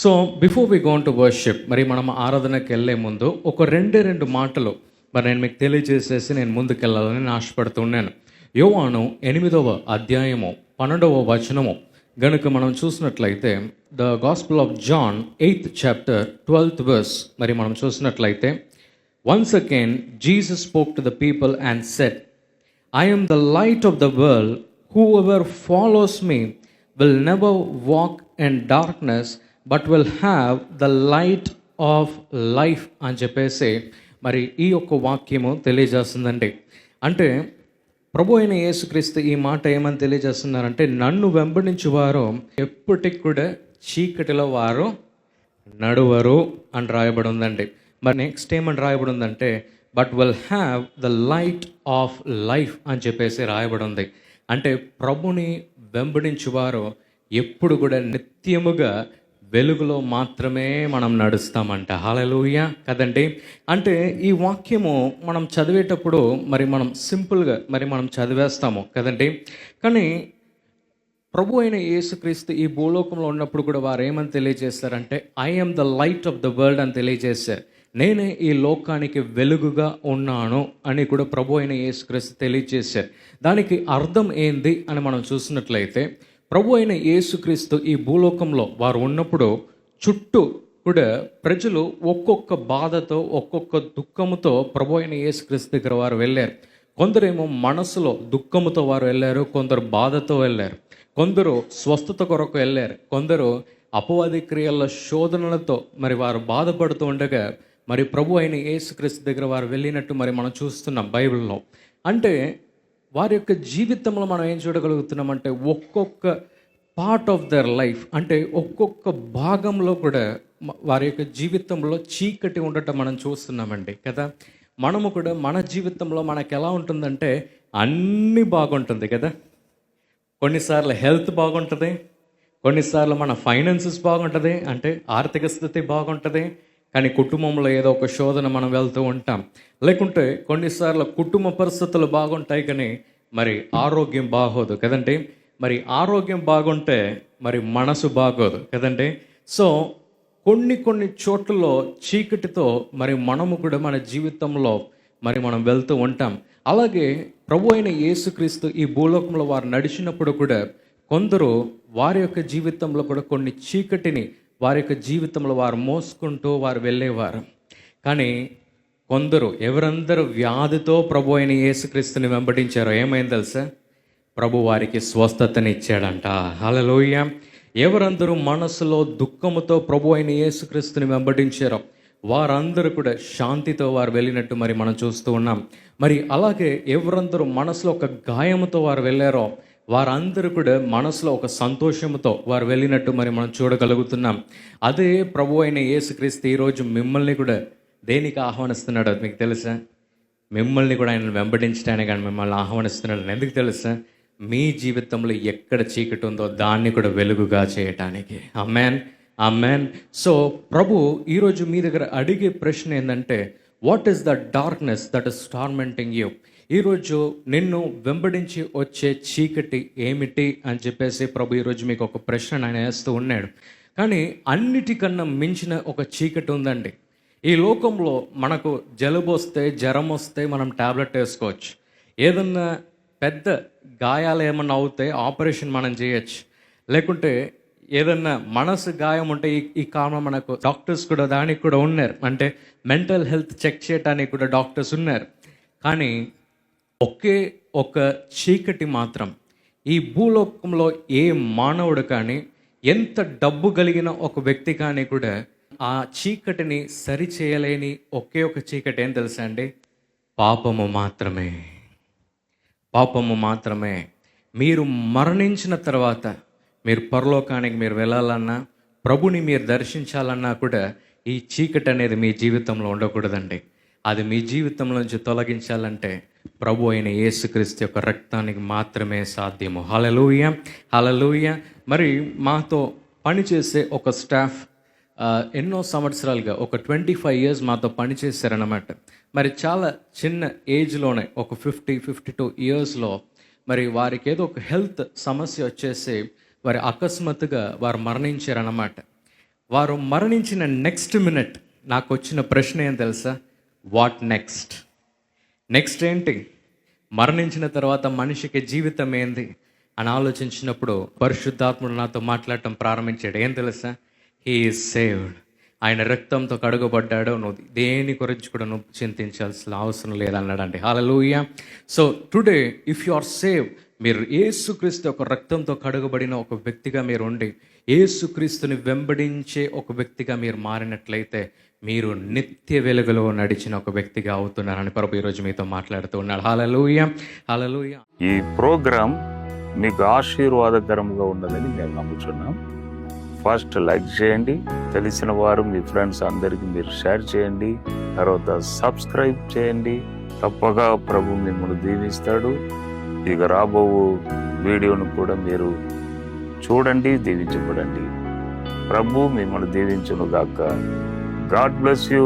So before we going to worship, మరి మనం ఆరాధనకి వెళ్ళే ముందు ఒక రెండు మాటలు మరి నేను మీకు తెలియజేసేసి నేను ముందుకెళ్ళాలని నేను ఆశపడుతున్నాను. యోవాను 8వ అధ్యాయము 12వ వచనము గనుక మనం చూసినట్లయితే, the gospel of John 8th chapter 12th verse మరి మనం చూసినట్లయితే, once again Jesus spoke to the people and said, I am the light of the world. Whoever follows me will never walk in darkness, but will have the light of life అని చెప్పేసి మరి ఈ యొక్క వాక్యము తెలియజేస్తుందండి. అంటే ప్రభు అయిన యేసుక్రీస్తు ఈ మాట ఏమని తెలియజేస్తున్నారంటే, నన్ను వెంబడించు వారు ఎప్పటికి కూడా చీకటిలో వారు నడువరు అని రాయబడి ఉందండి. మరి నెక్స్ట్ ఏమని రాయబడి ఉందంటే, but will have the light of life అని చెప్పేసి రాయబడి ఉంది. అంటే ప్రభుని వెంబడించువారు ఎప్పుడు కూడా నిత్యముగా వెలుగులో మాత్రమే మనం నడుస్తామంట. హల్లెలూయా కదండి. అంటే ఈ వాక్యము మనం చదివేటప్పుడు మరి మనం సింపుల్గా మరి మనం చదివేస్తాము కదండి. కానీ ప్రభు అయిన యేసుక్రీస్తు ఈ భూలోకంలో ఉన్నప్పుడు కూడా వారు ఏమని తెలియజేస్తారంటే, I am the light of the world అని తెలియజేశారు. నేనే ఈ లోకానికి వెలుగుగా ఉన్నాను అని కూడా ప్రభు అయిన యేసుక్రీస్తు తెలియజేశారు. దానికి అర్థం ఏంది అని మనం చూసినట్లయితే, ప్రభు అయిన యేసుక్రీస్తు ఈ భూలోకంలో వారు ఉన్నప్పుడు చుట్టూ కూడా ప్రజలు ఒక్కొక్క బాధతో ఒక్కొక్క దుఃఖముతో ప్రభు అయిన యేసుక్రీస్తు దగ్గర వారు వెళ్ళారు. కొందరేమో మనసులో దుఃఖముతో వారు వెళ్ళారు, కొందరు బాధతో వెళ్ళారు, కొందరు స్వస్థత కొరకు వెళ్ళారు, కొందరు అపవాది క్రియల శోధనలతో మరి వారు బాధపడుతూ ఉండగా మరి ప్రభు అయిన యేసుక్రీస్తు దగ్గర వారు వెళ్ళినట్టు మరి మనం చూస్తున్నాం బైబిల్లో. అంటే వారి యొక్క జీవితంలో మనం ఏం చూడగలుగుతున్నామంటే, ఒక్కొక్క పార్ట్ ఆఫ్ దర్ లైఫ్, అంటే ఒక్కొక్క భాగంలో కూడా వారి యొక్క జీవితంలో చీకటి ఉండటం మనం చూస్తున్నామండి కదా. మనము కూడా మన జీవితంలో మనకు ఎలా ఉంటుందంటే అన్నీ బాగుంటుంది కదా. కొన్నిసార్లు హెల్త్ బాగుంటుంది, కొన్నిసార్లు మన ఫైనాన్సెస్ బాగుంటుంది, అంటే ఆర్థిక స్థితి బాగుంటుంది. కానీ కుటుంబంలో ఏదో ఒక శోధన మనం వెళ్తూ ఉంటాం. లేకుంటే కొన్నిసార్లు కుటుంబ పరిస్థితులు బాగుంటాయి కానీ మరి ఆరోగ్యం బాగోదు కదండి. మరి ఆరోగ్యం బాగుంటే మరి మనసు బాగోదు కదండి. సో కొన్ని చోట్లలో చీకటితో మరి మనము కూడా మన జీవితంలో మరి మనం వెళ్తూ ఉంటాం. అలాగే ప్రభు అయిన యేసుక్రీస్తు ఈ భూలోకంలో వారు నడిచినప్పుడు కూడా కొందరు వారి యొక్క జీవితంలో కూడా కొన్ని చీకటిని వారి యొక్క జీవితంలో వారు మోసుకుంటూ వారు వెళ్ళేవారు. కానీ కొందరు ఎవరందరూ వ్యాధితో ప్రభు అయిన యేసుక్రీస్తుని వెంబడించారో ఏమైంది తెలుసా? ప్రభు వారికి స్వస్థతని ఇచ్చాడంట. హల్లెలూయా. ఎవరందరూ మనసులో దుఃఖముతో ప్రభు అయిన యేసుక్రీస్తుని వెంబడించారో వారందరూ కూడా శాంతితో వారు వెళ్ళినట్టు మరి మనం చూస్తూ ఉన్నాం. మరి అలాగే ఎవరందరూ మనసులో ఒక గాయముతో వారు వెళ్ళారో వారందరూ కూడా మనసులో ఒక సంతోషంతో వారు వెళ్ళినట్టు మరి మనం చూడగలుగుతున్నాం. అదే ప్రభు అయిన యేసుక్రీస్తు ఈరోజు మిమ్మల్ని కూడా దేనికి ఆహ్వానిస్తున్నాడో మీకు తెలుసా? మిమ్మల్ని కూడా ఆయన వెంబడించడానికి కానీ మిమ్మల్ని ఆహ్వానిస్తున్నాడు. ఎందుకు తెలుసా? మీ జీవితంలో ఎక్కడ చీకటి ఉందో దాన్ని కూడా వెలుగుగా చేయటానికి. ఆమేన్, ఆమేన్. సో ప్రభు ఈరోజు మీ దగ్గర అడిగే ప్రశ్న ఏంటంటే, what is the darkness that is tormenting you? ఈరోజు నిన్ను వెంబడించి వచ్చే చీకటి ఏమిటి అని చెప్పేసి ప్రభు ఈరోజు మీకు ఒక ప్రశ్న ఆయన వేస్తూ ఉన్నాడు. కానీ అన్నిటికన్నా మించిన ఒక చీకటి ఉందండి. ఈ లోకంలో మనకు జలుబు వస్తే జ్వరం వస్తే మనం టాబ్లెట్ వేసుకోవచ్చు. ఏదన్నా పెద్ద గాయాలు ఏమన్నా అవుతే ఆపరేషన్ మనం చేయొచ్చు. లేకుంటే ఏదన్నా మనసు గాయం ఉంటే ఈ కారణం మనకు డాక్టర్స్ కూడా దానికి కూడా ఉన్నారు. అంటే మెంటల్ హెల్త్ చెక్ చేయడానికి కూడా డాక్టర్స్ ఉన్నారు. కానీ ఒకే ఒక చీకటి మాత్రం ఈ భూలోకంలో ఏ మానవుడు కానీ ఎంత డబ్బు కలిగిన ఒక వ్యక్తి కానీ కూడా ఆ చీకటిని సరిచేయలేని ఒకే ఒక చీకటి ఏం తెలుసా అండి? పాపము మాత్రమే. పాపము మాత్రమే. మీరు మరణించిన తర్వాత మీరు పరలోకానికి మీరు వెళ్ళాలన్నా, ప్రభుని మీరు దర్శించాలన్నా కూడా ఈ చీకటి అనేది మీ జీవితంలో ఉండకూడదండి. అది మీ జీవితంలో నుంచి తొలగించాలంటే ప్రభు అయిన యేసుక్రీస్తు యొక్క రక్తానికి మాత్రమే సాధ్యము. హల్లెలూయా, హల్లెలూయా. మరి మాతో పనిచేసే ఒక స్టాఫ్ ఎన్నో సంవత్సరాలుగా ఒక 25 years మాతో పనిచేశారన్నమాట. మరి చాలా చిన్న ఏజ్లోనే ఒక 52 yearsలో మరి వారికి ఏదో ఒక హెల్త్ సమస్య వచ్చేసి వారి అకస్మాత్తుగా వారు మరణించారన్నమాట. వారు మరణించిన నెక్స్ట్ మినిట్ నాకు వచ్చిన ప్రశ్న ఏం తెలుసా? What next? నెక్స్ట్ ఏంటి? మరణించిన తర్వాత మనిషికి జీవితం ఏంది అని ఆలోచించినప్పుడు పరిశుద్ధాత్ముడు నాతో మాట్లాడటం ప్రారంభించాడు. ఏం తెలుసా? He is saved. ఆయన రక్తంతో కడుగబడ్డాడు, నువ్వు దేని గురించి కూడా నువ్వు చింతించాల్సిన అవసరం లేదన్నాడండి. Hallelujah. So today if you are save, మీరు యేసుక్రీస్తు ఒక రక్తంతో కడుగబడిన ఒక వ్యక్తిగా మీరు ఉండి యేసుక్రీస్తుని వెంబడించే ఒక వ్యక్తిగా మీరు మారినట్లయితే మీరు నిత్య వెలుగులో నడిచిన ఒక వ్యక్తిగా అవుతున్నారని ప్రభు ఈరోజు మీతో మాట్లాడుతూ ఉన్నాడు. హల్లెలూయా, హల్లెలూయా. ఈ ప్రోగ్రాం మీకు ఆశీర్వాదకరంగా ఉన్నదని మేము నమ్ముతున్నాం. ఫస్ట్ లైక్ చేయండి, తెలిసిన వారు మీ ఫ్రెండ్స్ అందరికీ మీరు షేర్ చేయండి, తర్వాత సబ్స్క్రైబ్ చేయండి. తప్పగా ప్రభు మిమ్మల్ని దీవిస్తాడు. ఇక రాబో వీడియోను కూడా మీరు చూడండి, దీవించబడండి. ప్రభు మిమ్మల్ని దీవించును గాక. God bless you.